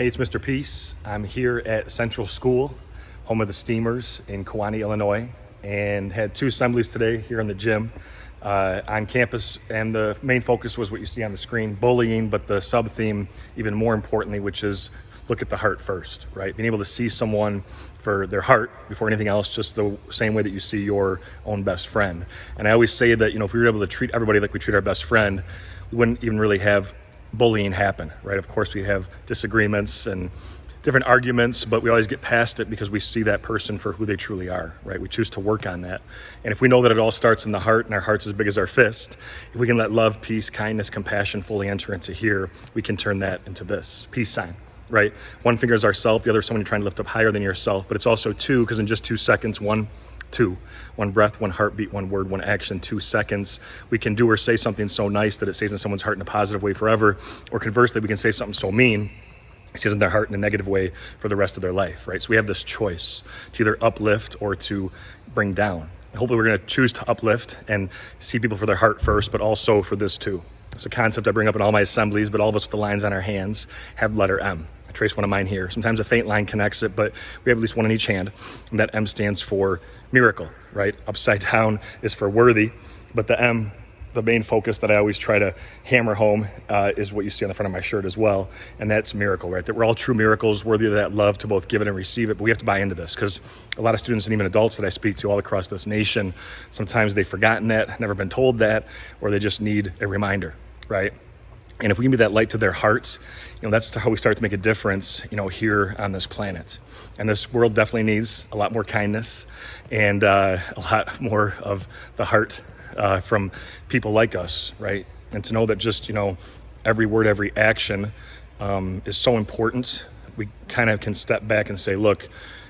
Hey, it's Mr. Peace. I'm here at Central School, home of the Steamers in Kewanee, Illinois, and had two assemblies today here in the gym on campus. And the main focus was what you see on the screen, bullying, but the sub-theme, even more importantly, which is look at the heart first, right? Being able to see someone for their heart before anything else, just the same way that you see your own best friend. And I always say that, if we were able to treat everybody like we treat our best friend, we wouldn't even really have bullying happen, right? Of course, we have disagreements and different arguments, but we always get past it because we see that person for who they truly are, right? We choose to work on that. And if we know that it all starts in the heart and our heart's as big as our fist, if we can let love, peace, kindness, compassion fully enter into here, we can turn that into this peace sign, right? One finger is ourself, the other is someone you're trying to lift up higher than yourself, but it's also two, because in just 2 seconds, one breath, one heartbeat, one word, one action, 2 seconds. We can do or say something so nice that it stays in someone's heart in a positive way forever. Or conversely, we can say something so mean, it stays in their heart in a negative way for the rest of their life, right? So we have this choice to either uplift or to bring down. Hopefully we're going to choose to uplift and see people for their heart first, but also for this too. It's a concept I bring up in all my assemblies, but all of us with the lines on our hands have letter M. I trace one of mine here. Sometimes a faint line connects it, but we have at least one in each hand. And that M stands for miracle, right? Upside down is for worthy, but the M, the main focus that I always try to hammer home is what you see on the front of my shirt as well, and that's miracle, right? That we're all true miracles, worthy of that love to both give it and receive it, but we have to buy into this because a lot of students and even adults that I speak to all across this nation, sometimes they've forgotten that, never been told that, or they just need a reminder, right? And if we can be that light to their hearts, that's how we start to make a difference, here on this planet. And this world definitely needs a lot more kindness and a lot more of the heart from people like us, right? And to know that just, every word, every action is so important. We kind of can step back and say, look,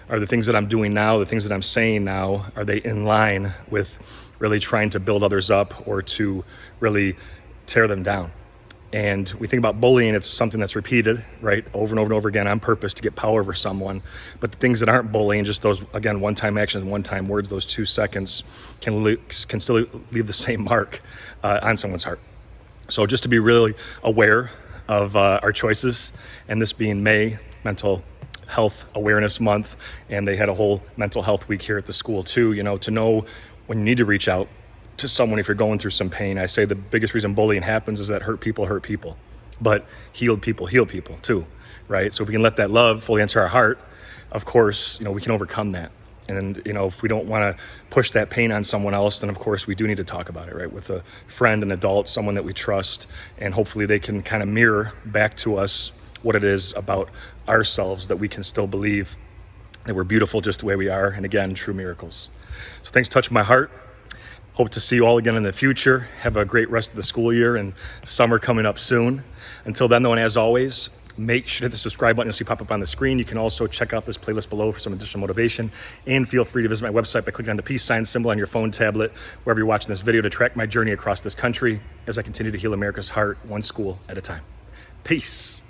are the things that I'm doing now, the things that I'm saying now, are they in line with really trying to build others up or to really tear them down? And we think about bullying, it's something that's repeated, right, over and over and over again on purpose to get power over someone. But the things that aren't bullying, just those, again, one-time actions, one-time words, those 2 seconds can still leave the same mark on someone's heart. So just to be really aware of our choices, and this being May, Mental Health Awareness Month, and they had a whole mental health week here at the school too, to know when you need to reach out to someone if you're going through some pain. I say the biggest reason bullying happens is that hurt people, but healed people heal people too, right? So if we can let that love fully enter our heart, of course, we can overcome that. And if we don't want to push that pain on someone else, then of course we do need to talk about it, right? With a friend, an adult, someone that we trust, and hopefully they can kind of mirror back to us what it is about ourselves that we can still believe that we're beautiful just the way we are. And again, true miracles. So thanks for touching my heart. Hope to see you all again in the future. Have a great rest of the school year and summer coming up soon. Until then, though, and as always, make sure to hit the subscribe button as you pop up on the screen. You can also check out this playlist below for some additional motivation. And feel free to visit my website by clicking on the peace sign symbol on your phone, tablet, wherever you're watching this video, to track my journey across this country as I continue to heal America's heart, one school at a time. Peace.